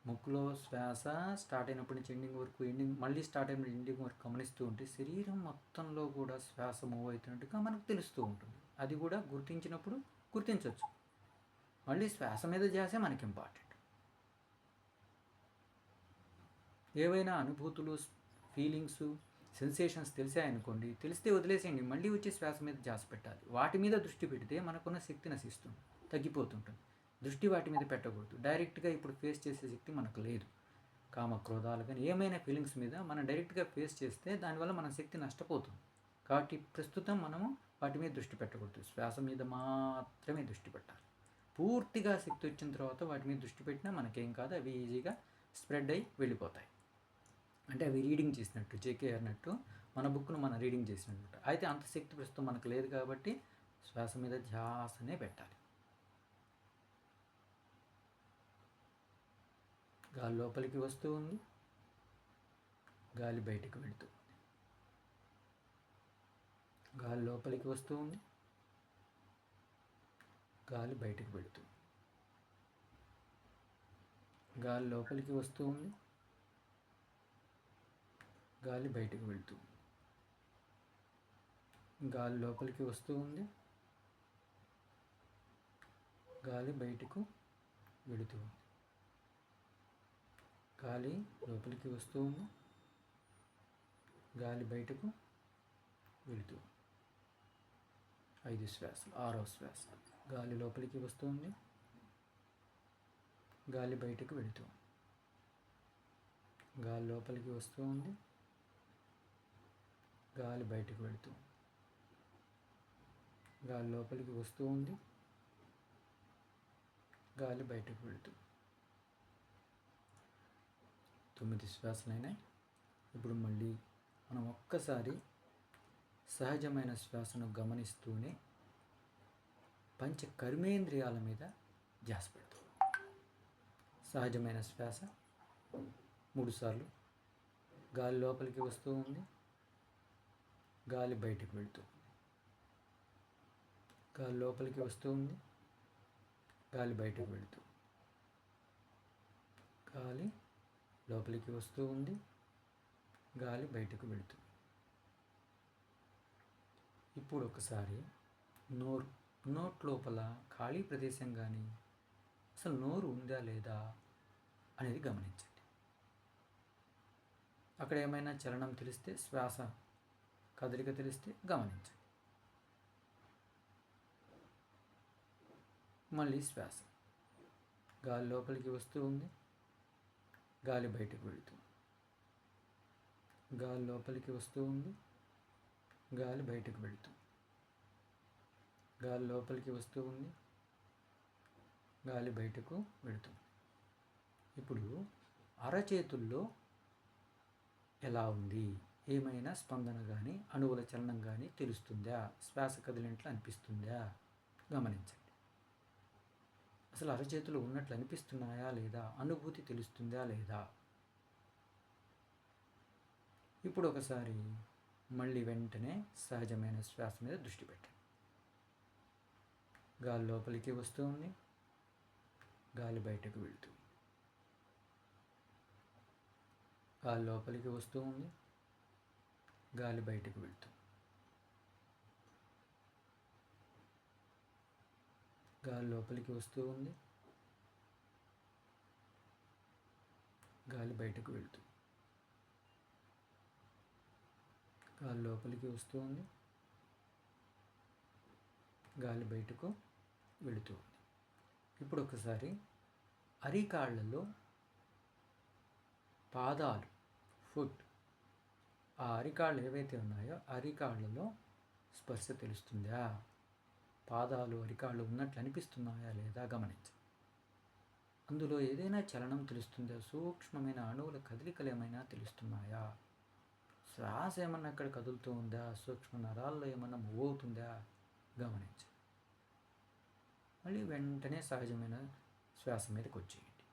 ముక్కులో శ్వాస స్టార్ట్ అయినప్పటి నుంచి ఎండింగ్ వరకు, మళ్ళీ స్టార్ట్ అయిన ఎండింగ్ వరకు గమనిస్తూ ఉంటే శరీరం మొత్తంలో కూడా శ్వాస మూవ్ అవుతున్నట్టుగా మనకు తెలుస్తూ ఉంటుంది. అది కూడా గుర్తించినప్పుడు గుర్తించవచ్చు. మళ్ళీ శ్వాస మీద ధ్యాసే మనకి ఇంపార్టెంట్. ఏవైనా అనుభూతులు, ఫీలింగ్స్, సెన్సేషన్స్ తెలిసాయనుకోండి, తెలిస్తే వదిలేసేయండి. మళ్ళీ వచ్చి శ్వాస మీద ధ్యాస పెట్టాలి. వాటి మీద దృష్టి పెడితే మనకున్న శక్తి నశిస్తుంది, తగ్గిపోతుంటుంది. దృష్టి వాటి మీద పెట్టకూడదు. డైరెక్ట్గా ఇప్పుడు ఫేస్ చేసే శక్తి మనకు లేదు. కామక్రోధాలు కానీ ఏమైనా ఫీలింగ్స్ మీద మనం డైరెక్ట్గా ఫేస్ చేస్తే దానివల్ల మన శక్తి నష్టపోతుంది. కాబట్టి ప్రస్తుతం మనము వాటి మీద దృష్టి పెట్టకూడదు. శ్వాస మీద మాత్రమే దృష్టి పెట్టాలి. పూర్తిగా శక్తి వచ్చిన తర్వాత వాటి మీద దృష్టి పెట్టినా మనకేం కాదు, అవి ఈజీగా స్ప్రెడ్ అయ్యి వెళ్ళిపోతాయి. అంటే అవి రీడింగ్ చేసినట్టు, జేకే అన్నట్టు మన బుక్ను మనం రీడింగ్ చేసినట్టు. అయితే అంత శక్తి ప్రస్తుతం మనకు లేదు కాబట్టి శ్వాస మీద ధ్యాసనే పెట్టాలి. గాలి లోపలికి వస్తూ ఉంది, గాలి బయటికి వెళుతూ ఉంది. గాలి లోపలికి వస్తూ ఉంది, గాలి బయటికి వెళుతూ ఉంది. గాలి లోపలికి వస్తూ ఉంది, గాలి బయటికి వెళుతూ ఉంది. గాలి లోపలికి వస్తూ ఉంది, గాలి బయటకు వెళుతూ ఉంది. గాలి లోపలికి వస్తూ ఉంది, గాలి బయటకు వెళుతూ ఉంది. 5 శ్వాసలు. 6వ శ్వాస. గాలి లోపలికి వస్తుంది, గాలి బయటకు వెళుతూ ఉంది. గాలి లోపలికి వస్తూ ఉంది, గాలి బయటకు వెళుతూ ఉంది. గాలి లోపలికి వస్తూ ఉంది, గాలి బయటకు వెళుతూ. 9 శ్వాసలైనాయి. ఇప్పుడు మళ్ళీ మనం ఒక్కసారి సహజమైన శ్వాసను గమనిస్తూనే పంచ కర్మేంద్రియాల మీద ధ్యాస పెడతాం. సహజమైన శ్వాస 3 సార్లు. గాలి లోపలికి వస్తూ ఉంది, గాలి బయటకు వెళుతూ ఉంది. గాలి లోపలికి వస్తూ ఉంది, గాలి బయటకు వెళుతూ. గాలి లోపలికి వస్తూ ఉంది, గాలి బయటకు వెళుతూ. ఇప్పుడు ఒకసారి నోట్ లోపల ఖాళీ ప్రదేశం కానీ అసలు నోరు ఉందా లేదా అనేది గమనించండి. అక్కడ ఏమైనా చలనం తెలిస్తే, శ్వాస కదలిక తెలిస్తే గమనించండి. మళ్ళీ శ్వాస. గాలి లోపలికి వస్తూ ఉంది, గాలి బయటకు వెళుతుంది. గాలి లోపలికి వస్తూ ఉంది, గాలి బయటకు వెళుతుంది. గాలి లోపలికి వస్తూ ఉంది, గాలి బయటకు వెళుతుంది. ఇప్పుడు అరచేతుల్లో ఎలా ఉంది? ఏమైనా స్పందన కానీ అణువుల చలనం కానీ తెలుస్తుందా? శ్వాస కదిలినట్లు అనిపిస్తుందా? గమనించండి. అసలు అరచేతులు ఉన్నట్లు అనిపిస్తున్నాయా లేదా? అనుభూతి తెలుస్తుందా లేదా? ఇప్పుడు ఒకసారి మళ్ళీ వెంటనే సహజమైన శ్వాస మీద దృష్టి పెట్టండి. గాలి లోపలికి వస్తూ ఉంది, గాలి బయటకు వెళుతుంది. గాలి లోపలికి వస్తూ ఉంది, గాలి బయటకు వెళుతుంది. గాలి లోపలికి వస్తూ ఉంది, గాలి బయటకు వెళుతుంది. గాలి లోపలికి వస్తూ ఉంది, గాలి బయటకు వెళుతూ ఉంది. ఇప్పుడు ఒకసారి అరికాళ్ళలో పాదాలు, ఫుట్, ఆ అరికాళ్ళు ఏవైతే ఉన్నాయో అరికాళ్ళలో స్పర్శ తెలుస్తుందా? పాదాలు అరికాళ్ళు ఉన్నట్లు అనిపిస్తున్నాయా లేదా గమనించండి. అందులో ఏదైనా చలనం తెలుస్తుందా? సూక్ష్మమైన అణువుల కదలికలు ఏమైనా తెలుస్తున్నాయా? శ్వాస ఏమన్నా అక్కడ కదులుతూ ఉందా? సూక్ష్మ నరాల్లో ఏమన్నా మూవ్ అవుతుందా? గమనించండి. మళ్ళీ వెంటనే సహజమైన శ్వాస మీదకి వచ్చేయండి.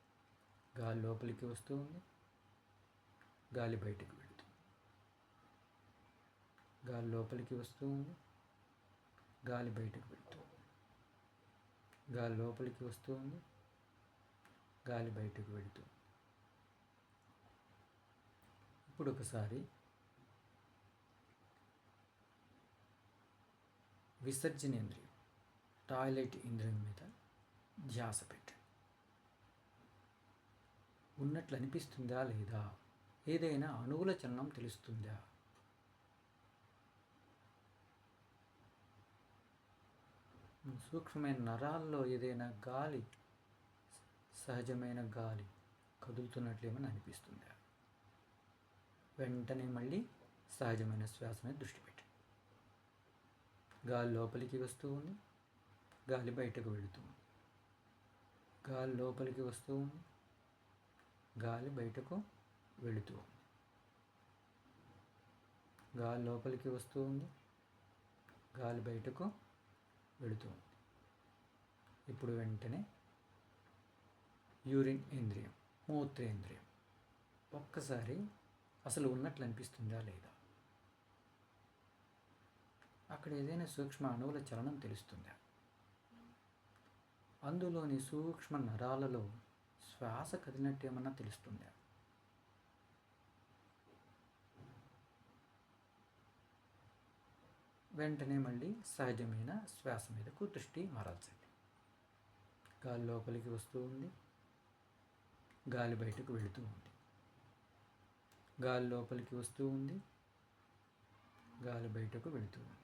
గాలి లోపలికి వస్తూ ఉంది, గాలి బయటకు వెళుతుంది. గాలి లోపలికి వస్తూ ఉంది, గాలి బయటకు వెళుతుంది. గాలి లోపలికి వస్తూ ఉంది, గాలి బయటకు వెళుతుంది. ఇప్పుడు ఒకసారి విసర్జనేంద్రియం, టాయిలెట్ ఇంద్రియం మీద ధ్యాస పెట్టండి. ఉన్నట్లు అనిపిస్తుందా లేదా? ఏదైనా అణువుల చలనం తెలుస్తుందా? సూక్ష్మమైన నరాల్లో ఏదైనా గాలి, సహజమైన గాలి కదులుతున్నట్లు ఏమైనా అనిపిస్తుందా? వెంటనే మళ్ళీ సహజమైన శ్వాస మీద దృష్టి పెట్టండి. గాలి లోపలికి వస్తూ ఉంది, గాలి బయటకు వెళుతుంది. గాలి లోపలికి వస్తూ ఉంది, గాలి బయటకు వెళుతూ ఉంది. గాలి లోపలికి వస్తూ ఉంది, గాలి బయటకు వెళుతూ ఉంది. ఇప్పుడు వెంటనే యూరిన్ ఇంద్రియం, మూత్రేంద్రియం ఒక్కసారి అసలు ఉన్నట్లు అనిపిస్తుందా లేదా? అక్కడ ఏదైనా సూక్ష్మ అణువుల చలనం తెలుస్తుందా? అందులోని సూక్ష్మ నరాలలో శ్వాస కదిలినట్టు ఏమన్నా తెలుస్తుందా? వెంటనే మళ్ళీ సహజమైన శ్వాస మీదకు దృష్టి మరల్చండి. గాలి లోపలికి వస్తూ ఉంది, గాలి బయటకు వెళుతూ ఉంది. గాలి లోపలికి వస్తూ ఉంది, గాలి బయటకు వెళుతూ ఉంది.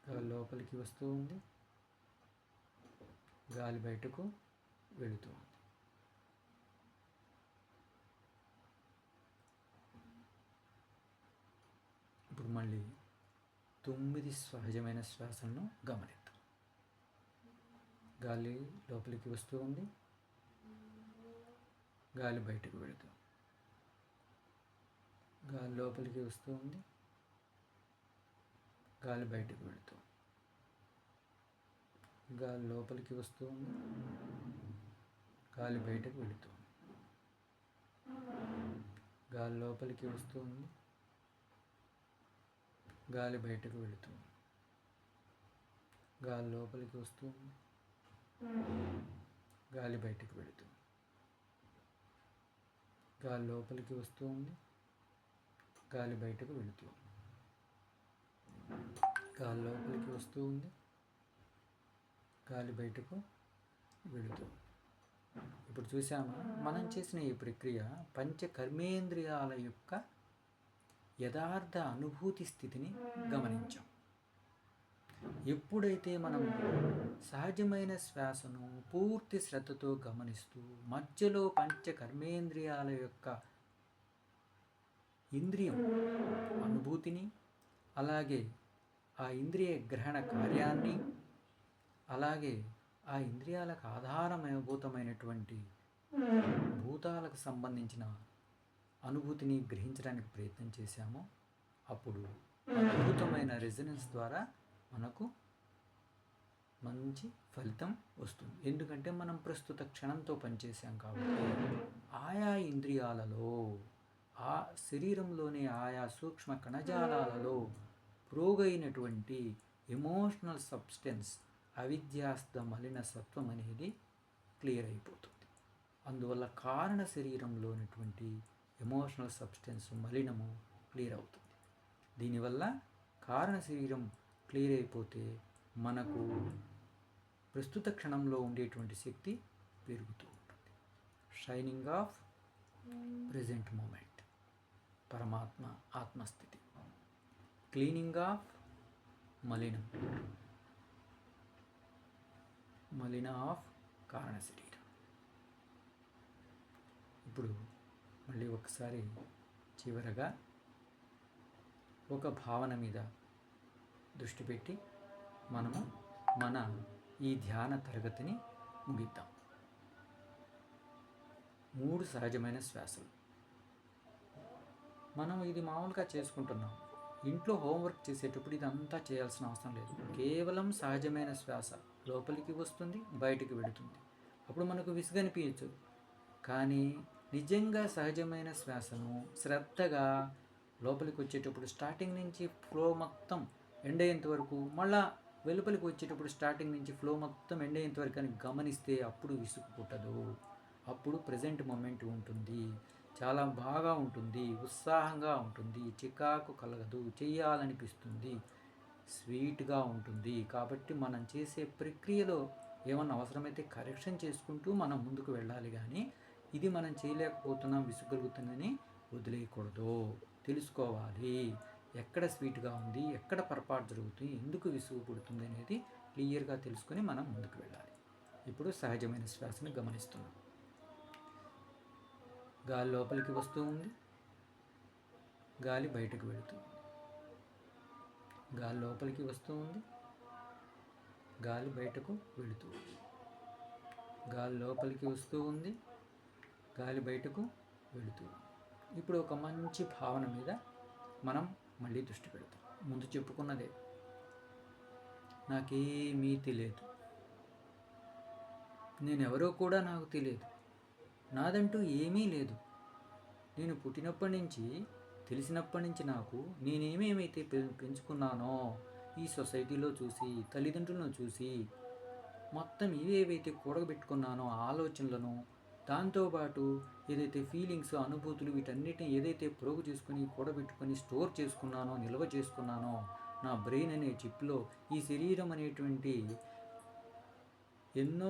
గాలి లోపలికి వస్తూ ఉంది, గాలి బయటకు వెళుతూ ఉంది. ఇప్పుడు మళ్ళీ 9 సహజమైన శ్వాసలను గమనిద్దాం. గాలి లోపలికి వస్తూ ఉంది, గాలి బయటకు వెళుతూ, గాలి లోపలికి వస్తూ ఉంది, గాలి బయటకు వెళుతూ, గాలి లోపలికి వస్తూ ఉంది, గాలి బయటకు వెళుతూ, గాలి లోపలికి వస్తూ ఉంది, గాలి బయటకు వెళుతూ, గాలి లోపలికి వస్తూ ఉంది, గాలి బయటకు వెళుతూ, గాలి లోపలికి వస్తూ ఉంది, గాలి బయటకు వెళుతూ, గాలి లోపలికి వస్తూ ఉంది, గాలి బయటకు వెళుతూ. ఇప్పుడు చూసాము, మనం చేసిన ఈ ప్రక్రియ పంచకర్మేంద్రియాల యొక్క యథార్థ అనుభూతి స్థితిని గమనించాం. ఎప్పుడైతే మనం సహజమైన శ్వాసను పూర్తి శ్రద్ధతో గమనిస్తూ మధ్యలో పంచకర్మేంద్రియాల యొక్క ఇంద్రియం అనుభూతిని, అలాగే ఆ ఇంద్రియ గ్రహణ కార్యాన్ని, అలాగే ఆ ఇంద్రియాలకు ఆధారభూతమైనటువంటి భూతాలకు సంబంధించిన అనుభూతిని గ్రహించడానికి ప్రయత్నం చేశామో అప్పుడు అద్భుతమైన రెజొనెన్స్ ద్వారా మనకు మంచి ఫలితం వస్తుంది. ఎందుకంటే మనం ప్రస్తుత క్షణంతో పనిచేసాం కాబట్టి ఆయా ఇంద్రియాలలో, ఆ శరీరంలోని ఆయా సూక్ష్మ కణజాలాలలో ప్రోగైనటువంటి ఎమోషనల్ సబ్స్టెన్స్, అవిద్యాస్త మలిన సత్వం అనేది క్లియర్ అయిపోతుంది. అందువల్ల కారణ శరీరంలోనటువంటి ఎమోషనల్ సబ్స్టెన్స్ మలినము క్లియర్ అవుతుంది. దీనివల్ల కారణ శరీరం క్లియర్ అయిపోతే మనకు ప్రస్తుత క్షణంలో ఉండేటువంటి శక్తి పెరుగుతూ ఉంటుంది. షైనింగ్ ఆఫ్ ప్రెజెంట్ మూమెంట్, పరమాత్మ ఆత్మస్థితి. క్లీనింగ్ ఆఫ్ మలినం, మలిన ఆఫ్ కారణ శరీరం. ఇప్పుడు మళ్ళీ ఒకసారి చివరగా ఒక భావన మీద దృష్టి పెట్టి మనము మన ఈ ధ్యాన తరగతిని ముగిద్దాం. 3 సహజమైన శ్వాసలు. మనం ఇది మామూలుగా చేసుకుంటున్నాం. ఇంట్లో హోంవర్క్ చేసేటప్పుడు ఇదంతా చేయాల్సిన అవసరం లేదు. కేవలం సహజమైన శ్వాస లోపలికి వస్తుంది, బయటికి వెళుతుంది. అప్పుడు మనకు విసుగనిపించదు. కానీ నిజంగా సహజమైన శ్వాసను శ్రద్ధగా లోపలికి వచ్చేటప్పుడు స్టార్టింగ్ నుంచి ఫ్లో మొత్తం ఎండ్ అయ్యేంత వరకు, మళ్ళా వెలుపలికి వచ్చేటప్పుడు స్టార్టింగ్ నుంచి ఫ్లో మొత్తం ఎండ్ అయ్యేంత వరకు అని గమనిస్తే అప్పుడు విసుగు పుట్టదు. అప్పుడు ప్రజెంట్ మూమెంట్ ఉంటుంది, చాలా బాగా ఉంటుంది, ఉత్సాహంగా ఉంటుంది, చికాకు కలగదు, చెయ్యాలనిపిస్తుంది, స్వీట్గా ఉంటుంది. కాబట్టి మనం చేసే ప్రక్రియలో ఏమన్నా అవసరమైతే కరెక్షన్ చేసుకుంటూ మనం ముందుకు వెళ్ళాలి. కానీ ఇది మనం చేయలేకపోతున్నాం, విసుగలుగుతుందని వదిలేయకూడదు. తెలుసుకోవాలి ఎక్కడ స్వీట్గా ఉంది, ఎక్కడ పొరపాటు జరుగుతుంది, ఎందుకు విసుగు పుడుతుంది అనేది క్లియర్గా తెలుసుకొని మనం ముందుకు వెళ్ళాలి. ఇప్పుడు సహజమైన శ్వాసను గమనిస్తున్నాం. గాలి లోపలికి వస్తూ ఉంది, గాలి బయటకు వెళుతుంది. గాలి లోపలికి వస్తూ ఉంది, గాలి బయటకు వెళుతూ ఉంది. గాలి లోపలికి వస్తూ ఉంది, గాలి బయటకు వెళుతూ ఉంది. ఇప్పుడు ఒక మంచి భావన మీద మనం మళ్ళీ దృష్టి పెడతాం. ముందు చెప్పుకున్నదే, నాకేమీ తెలియదు, నేనెవరో కూడా నాకు తెలియదు, నాదంటూ ఏమీ లేదు, నేను పుట్టినప్పటి నుంచి తెలిసినప్పటి నుంచి నాకు నేనేమేమైతే పెంచుకున్నానో ఈ సొసైటీలో చూసి, తల్లిదండ్రులను చూసి, మొత్తం ఇవేవైతే కూడబెట్టుకున్నానో ఆలోచనలను, దాంతోపాటు ఏదైతే ఫీలింగ్స్, అనుభూతులు, వీటన్నిటిని ఏదైతే ప్రోగు చేసుకుని కూడబెట్టుకొని స్టోర్ చేసుకున్నానో, నిల్వ చేసుకున్నానో నా బ్రెయిన్ అనే చిప్లో, ఈ శరీరం అనేటువంటి ఎన్నో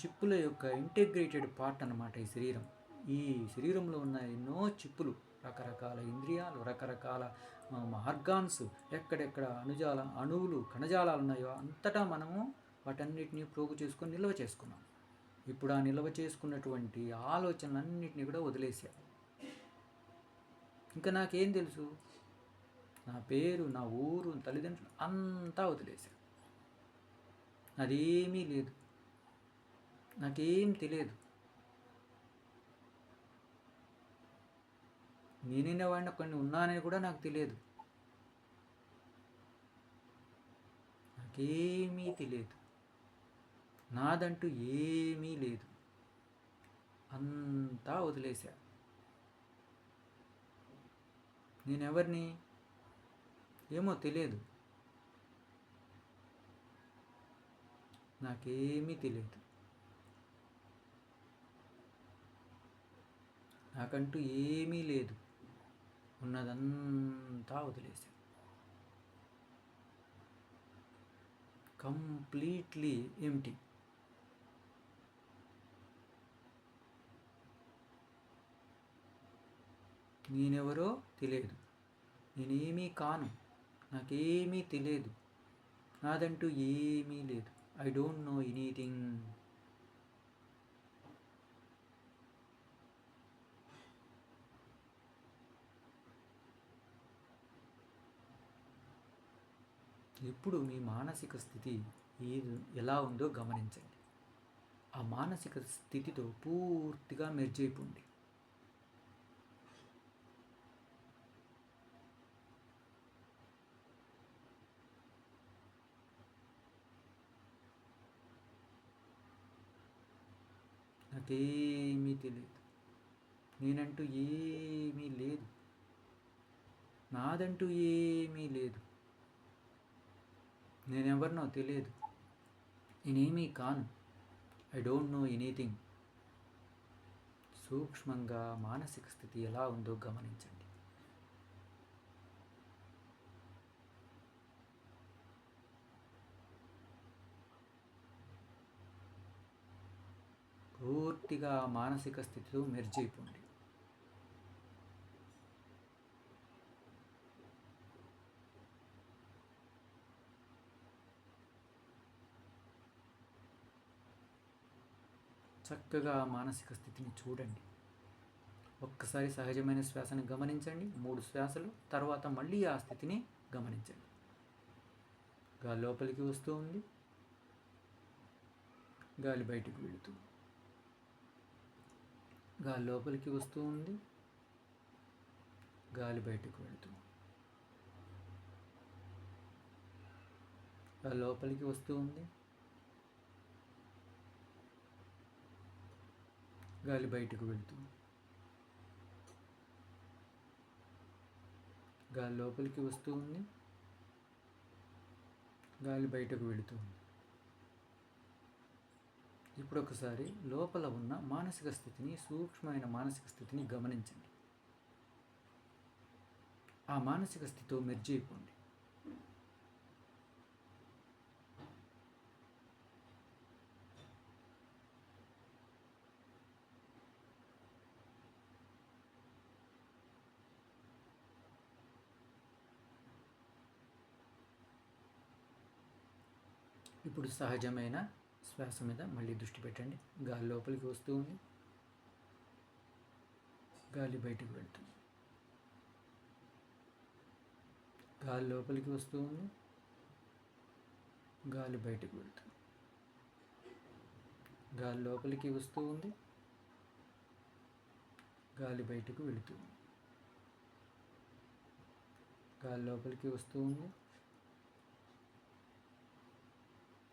చిప్పుల యొక్క ఇంటిగ్రేటెడ్ పార్ట్ అన్నమాట ఈ శరీరం. ఈ శరీరంలో ఉన్న ఎన్నో చిప్పులు, రకరకాల ఇంద్రియాలు, రకరకాల ఆర్గాన్స్, ఎక్కడెక్కడ అణువులు, కణజాలాలు ఉన్నాయో అంతటా మనము వాటన్నిటిని ప్రోగు చేసుకొని నిల్వ చేసుకున్నాం. ఇప్పుడు ఆ నిల్వ చేసుకున్నటువంటి ఆలోచనలన్నింటినీ కూడా వదిలేసా. ఇంకా నాకేం తెలుసు? నా పేరు, నా ఊరు, తల్లిదండ్రులు అంతా వదిలేసా. అదేమీ లేదు, నాకేం తెలియదు. నేనైనా వాడిని కొన్ని ఉన్నానని కూడా నాకు తెలియదు. నాకేమీ తెలియదు, నాదంటూ ఏమీ లేదు, అంతా వదిలేశా. నేనెవరిని ఏమో తెలియదు, నాకేమీ తెలియదు. నాకంటూ ఏమీ లేదు, ఉన్నదంతా వదిలేశా. Completely empty. నేనెవరో తెలియదు, నేనేమీ కాను, నాకేమీ తెలియదు, నాదంటూ ఏమీ లేదు. I don't know anything. ఇప్పుడు మీ మానసిక స్థితి ఎలా ఉందో గమనించండి. ఆ మానసిక స్థితితో పూర్తిగా మెర్జ్ అయిపోండి. నాకేమీ తెలియదు, నేనంటూ ఏమీ లేదు, నాదంటూ ఏమీ లేదు, నేనెవరినో తెలియదు, నేనేమీ కాను. I don't know anything. సూక్ష్మంగా మానసిక స్థితి ఎలా ఉందో గమనించండి. పూర్తిగా మానసిక స్థితితో మెర్జ్ అయిపోండి. చక్కగా మానసిక స్థితిని చూడండి. ఒక్కసారి సహజమైన శ్వాసను గమనించండి, 3 శ్వాసలు. తర్వాత మళ్ళీ ఆ స్థితిని గమనించండి. గాలి లోపలికి వస్తూ ఉంది, గాలి బయటికి వెళుతుంది. గాలి లోపలికి వస్తూ ఉంది, గాలి బయటకు వెళుతుంది. గాలి లోపలికి వస్తూ ఉంది, గాలి బయటకు వెళుతుంది. గాలి లోపలికి వస్తూ ఉంది, గాలి బయటకు వెళుతుంది. ఇప్పుడు ఒకసారి లోపల ఉన్న మానసిక స్థితిని, సూక్ష్మమైన మానసిక స్థితిని గమనించండి. ఆ మానసిక స్థితితో మెర్జ్ అయిపోండి. ఇప్పుడు సహజమైన శ్వాస మీద మళ్ళీ దృష్టి పెట్టండి. గాలి లోపలికి వస్తూ ఉంది, గాలి బయటికి వెళ్తుంది. గాలి లోపలికి వస్తూ ఉంది, గాలి బయటకు వెళ్తుంది. గాలి లోపలికి వస్తూ ఉంది, గాలి బయటకు వెళుతుంది. గాలి లోపలికి వస్తూ ఉంది,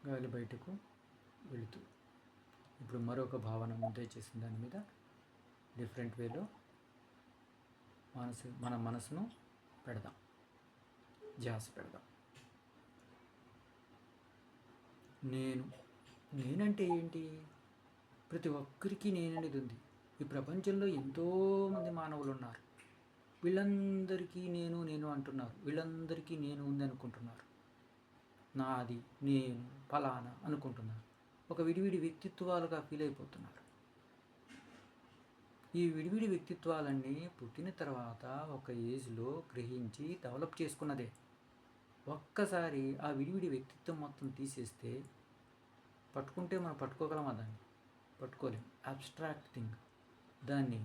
గాలి బయటకు వెళుతుంది. ఇప్పుడు మరొక భావన ముందే చేసిన దాని మీద డిఫరెంట్ వేలో మన మనసును పెడదాం, ధ్యాస పెడదాం. నేనంటే ఏంటి? ప్రతి ఒక్కరికి నేననేది ఉంది. ఈ ప్రపంచంలో ఎంతోమంది మానవులు ఉన్నారు. వీళ్ళందరికీ నేను అంటున్నారు, వీళ్ళందరికీ నేను ఉంది అనుకుంటున్నారు. నాది, నేను, ఫలానా అనుకుంటున్నారు. ఒక విడివిడి వ్యక్తిత్వాలుగా ఫీల్ అయిపోతున్నారు. ఈ విడివిడి వ్యక్తిత్వాలన్నీ పుట్టిన తర్వాత ఒక ఏజ్లో గ్రహించి డెవలప్ చేసుకున్నదే. ఒక్కసారి ఆ విడివిడి వ్యక్తిత్వం మొత్తం తీసేస్తే పట్టుకుంటే మనం పట్టుకోగలమా? దాన్ని పట్టుకోలేం. Abstract thing. దాన్ని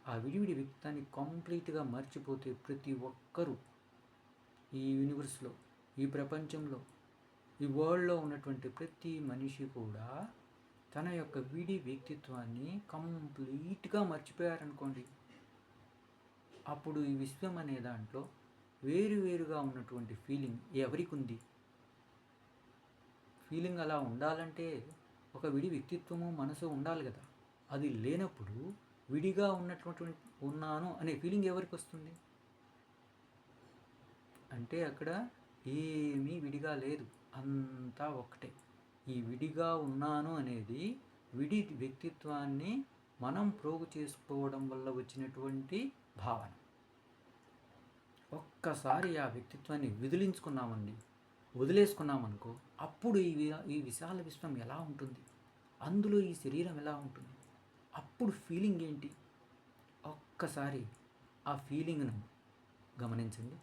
ఆ విడివిడి వ్యక్తిత్వాన్ని కంప్లీట్గా మర్చిపోతే ప్రతి ఒక్కరూ ఈ యూనివర్స్లో, ఈ ప్రపంచంలో, ఈ వరల్డ్లో ఉన్నటువంటి ప్రతి మనిషి కూడా తన యొక్క విడి వ్యక్తిత్వాన్ని కంప్లీట్గా మర్చిపోయారనుకోండి. అప్పుడు ఈ విశ్వం అనే దాంట్లో వేరువేరుగా ఉన్నటువంటి ఫీలింగ్ ఎవరికి ఉంది? ఫీలింగ్ అలా ఉండాలంటే ఒక విడి వ్యక్తిత్వము, మనసు ఉండాలి కదా. అది లేనప్పుడు విడిగా ఉన్నాను అనే ఫీలింగ్ ఎవరికి వస్తుంది? అంటే అక్కడ ఏమీ విడిగా లేదు, అంతా ఒక్కటే. ఈ విడిగా ఉన్నాను అనేది విడి వ్యక్తిత్వాన్ని మనం ప్రోగు చేసుకోవడం వల్ల వచ్చినటువంటి భావన. ఒక్కసారి ఆ వ్యక్తిత్వాన్ని వదిలేసుకున్నామనుకో, అప్పుడు ఈ విశాల విశ్వం ఎలా ఉంటుంది, అందులో ఈ శరీరం ఎలా ఉంటుంది, అప్పుడు ఫీలింగ్ ఏంటి? ఒక్కసారి ఆ ఫీలింగ్ను గమనించండి.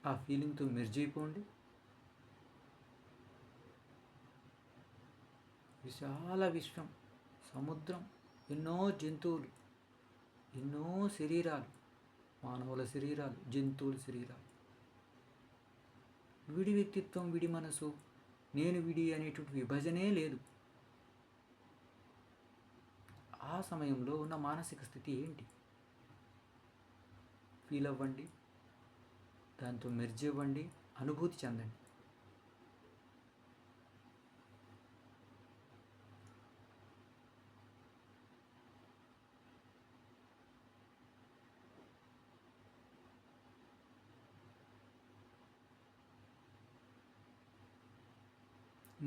ఆ ఫీలింగ్తో మెర్జ్ అయిపోండి. విశాల విశ్వం, సముద్రం, ఎన్నో జంతువులు, ఎన్నో శరీరాలు, మానవుల శరీరాలు, జంతువుల శరీరాలు. విడి వ్యక్తిత్వం, విడి మనసు, నేను విడి అనేటువంటి విభజనే లేదు. ఆ సమయంలో ఉన్న మానసిక స్థితి ఏంటి? ఫీల్ అవ్వండి, దాంతో మెర్జ్ అవ్వండి, అనుభూతి చెందండి.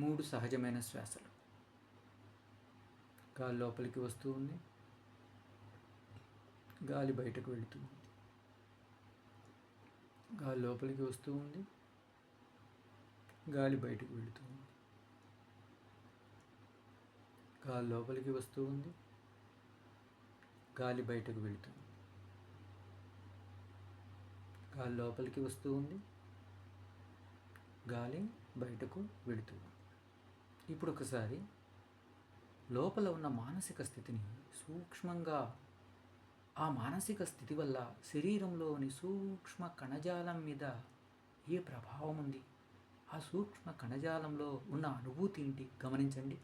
మూడు సహజమైన శ్వాసలు. గాలి లోపలికి వస్తూ ఉంది, గాలి బయటకు వెళుతుంది. గాలి లోపలికి వస్తూ ఉంది, గాలి బయటకు వెళుతుంది. గాలి లోపలికి వస్తూ ఉంది, గాలి బయటకు వెళుతుంది. గాలి లోపలికి వస్తూ ఉంది, గాలి బయటకు వెళుతుంది. ఇప్పుడు ఒకసారి లోపల ఉన్న మానసిక స్థితిని సూక్ష్మంగా, ఆ మానసిక స్థితి వల్ల శరీరంలోని సూక్ష్మ కణజాలం మీద ఏ ప్రభావం ఉంది, ఆ సూక్ష్మ కణజాలంలో ఉన్న అనుభూతి ఏంటి గమనించండి.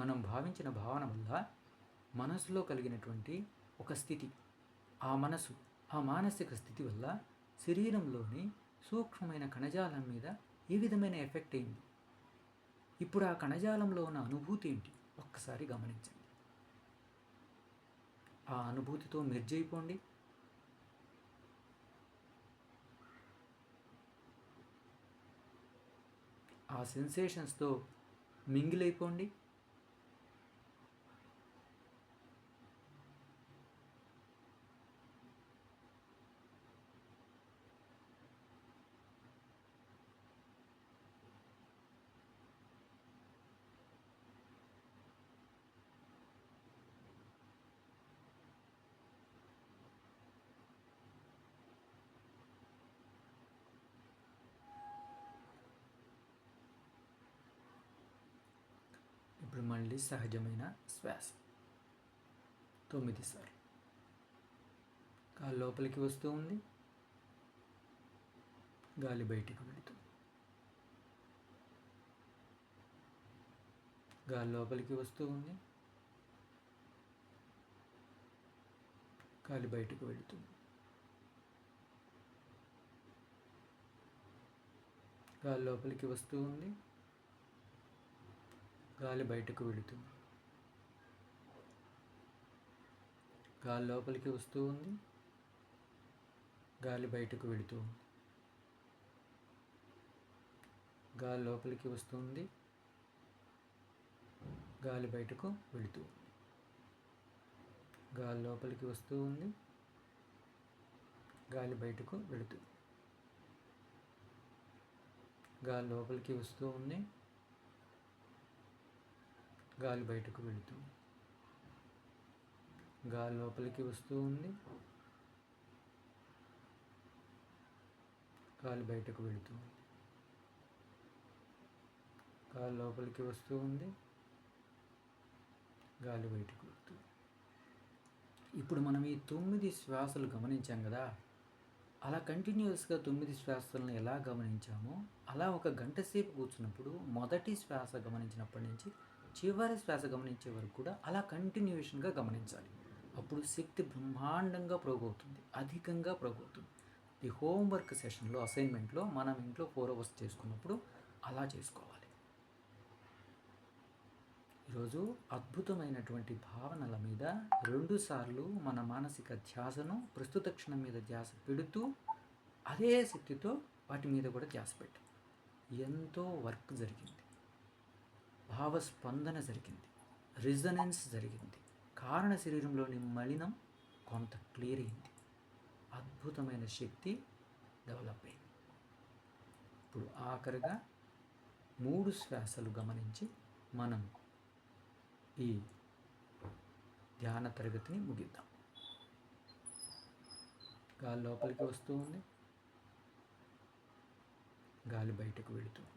మనం భావించిన భావన వల్ల మనసులో కలిగినటువంటి ఒక స్థితి, ఆ మనసు, ఆ మానసిక స్థితి వల్ల శరీరంలోని సూక్ష్మమైన కణజాలం మీద ఏ విధమైన ఎఫెక్ట్ అయింది? ఇప్పుడు ఆ కణజాలంలో ఉన్న అనుభూతి ఏంటి ఒక్కసారి గమనించండి. ఆ అనుభూతితో మెర్జ్ అయిపోండి. ఆ సెన్సేషన్స్తో మింగిల్ అయిపోండి. ఇప్పుడు మళ్ళీ సహజమైన శ్వాస 9 సార్లు. గాలి లోపలికి వస్తూ ఉంది, గాలి బయటికి వెళుతుంది. గాలి లోపలికి వస్తూ ఉంది, గాలి బయటకు వెళుతుంది. గాలి లోపలికి వస్తూ ఉంది, గాలి బయటకు వెళుతుంది. గాలి లోపలికి వస్తూ ఉంది, గాలి బయటకు వెళుతూ ఉంది. గాలి లోపలికి వస్తుంది, గాలి బయటకు వెళుతూ ఉంది. గాలి లోపలికి వస్తూ ఉంది, గాలి బయటకు వెళుతుంది. గాలి లోపలికి వస్తూ ఉంది, గాలి బయటకు వెళుతుంది. గాలి లోపలికి వస్తూ ఉంది, గాలి బయటకు వెళుతుంది. గాలి లోపలికి వస్తూ ఉంది, గాలి బయటకు వెళుతుంది. ఇప్పుడు మనం ఈ 9 శ్వాసలు గమనించాం కదా, అలా కంటిన్యూస్గా 9 శ్వాసలను ఎలా గమనించామో అలా ఒక గంట సేపు కూర్చున్నప్పుడు మొదటి శ్వాస గమనించినప్పటి నుంచి చివరి శ్వాస గమనించే వరకు కూడా అలా కంటిన్యూషన్గా గమనించాలి. అప్పుడు శక్తి బ్రహ్మాండంగా ప్రోగవుతుంది, అధికంగా ప్రోగవుతుంది. ఈ హోంవర్క్ సెషన్లో, అసైన్మెంట్లో మనం ఇంట్లో 4 hours చేసుకున్నప్పుడు అలా చేసుకోవాలి. ఈరోజు అద్భుతమైనటువంటి భావనల మీద 2 సార్లు మన మానసిక ధ్యాసను ప్రస్తుత క్షణం మీద ధ్యాస పెడుతూ అదే శక్తితో వాటి మీద కూడా ధ్యాస పెట్టు. ఎంతో వర్క్ జరిగింది, భావస్పందన జరిగింది, రిజనెన్స్ జరిగింది, కారణ శరీరంలోని మలినం కొంత క్లియర్ అయింది, అద్భుతమైన శక్తి డెవలప్ అయింది. ఇప్పుడు ఆఖరిగా 3 శ్వాసలు గమనించి మనం ఈ ధ్యాన తరగతిని ముగిద్దాం. గాలి లోపలికి వస్తూ ఉంది, గాలి బయటకు వెళుతుంది.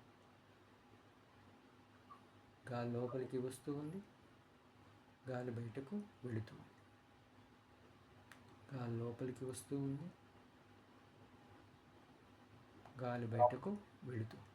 గాలి లోపలికి వస్తూ ఉంది, గాలి బయటకు వెళుతుంది. గాలి లోపలికి వస్తూ ఉంది, గాలి బయటకు వెళుతుంది.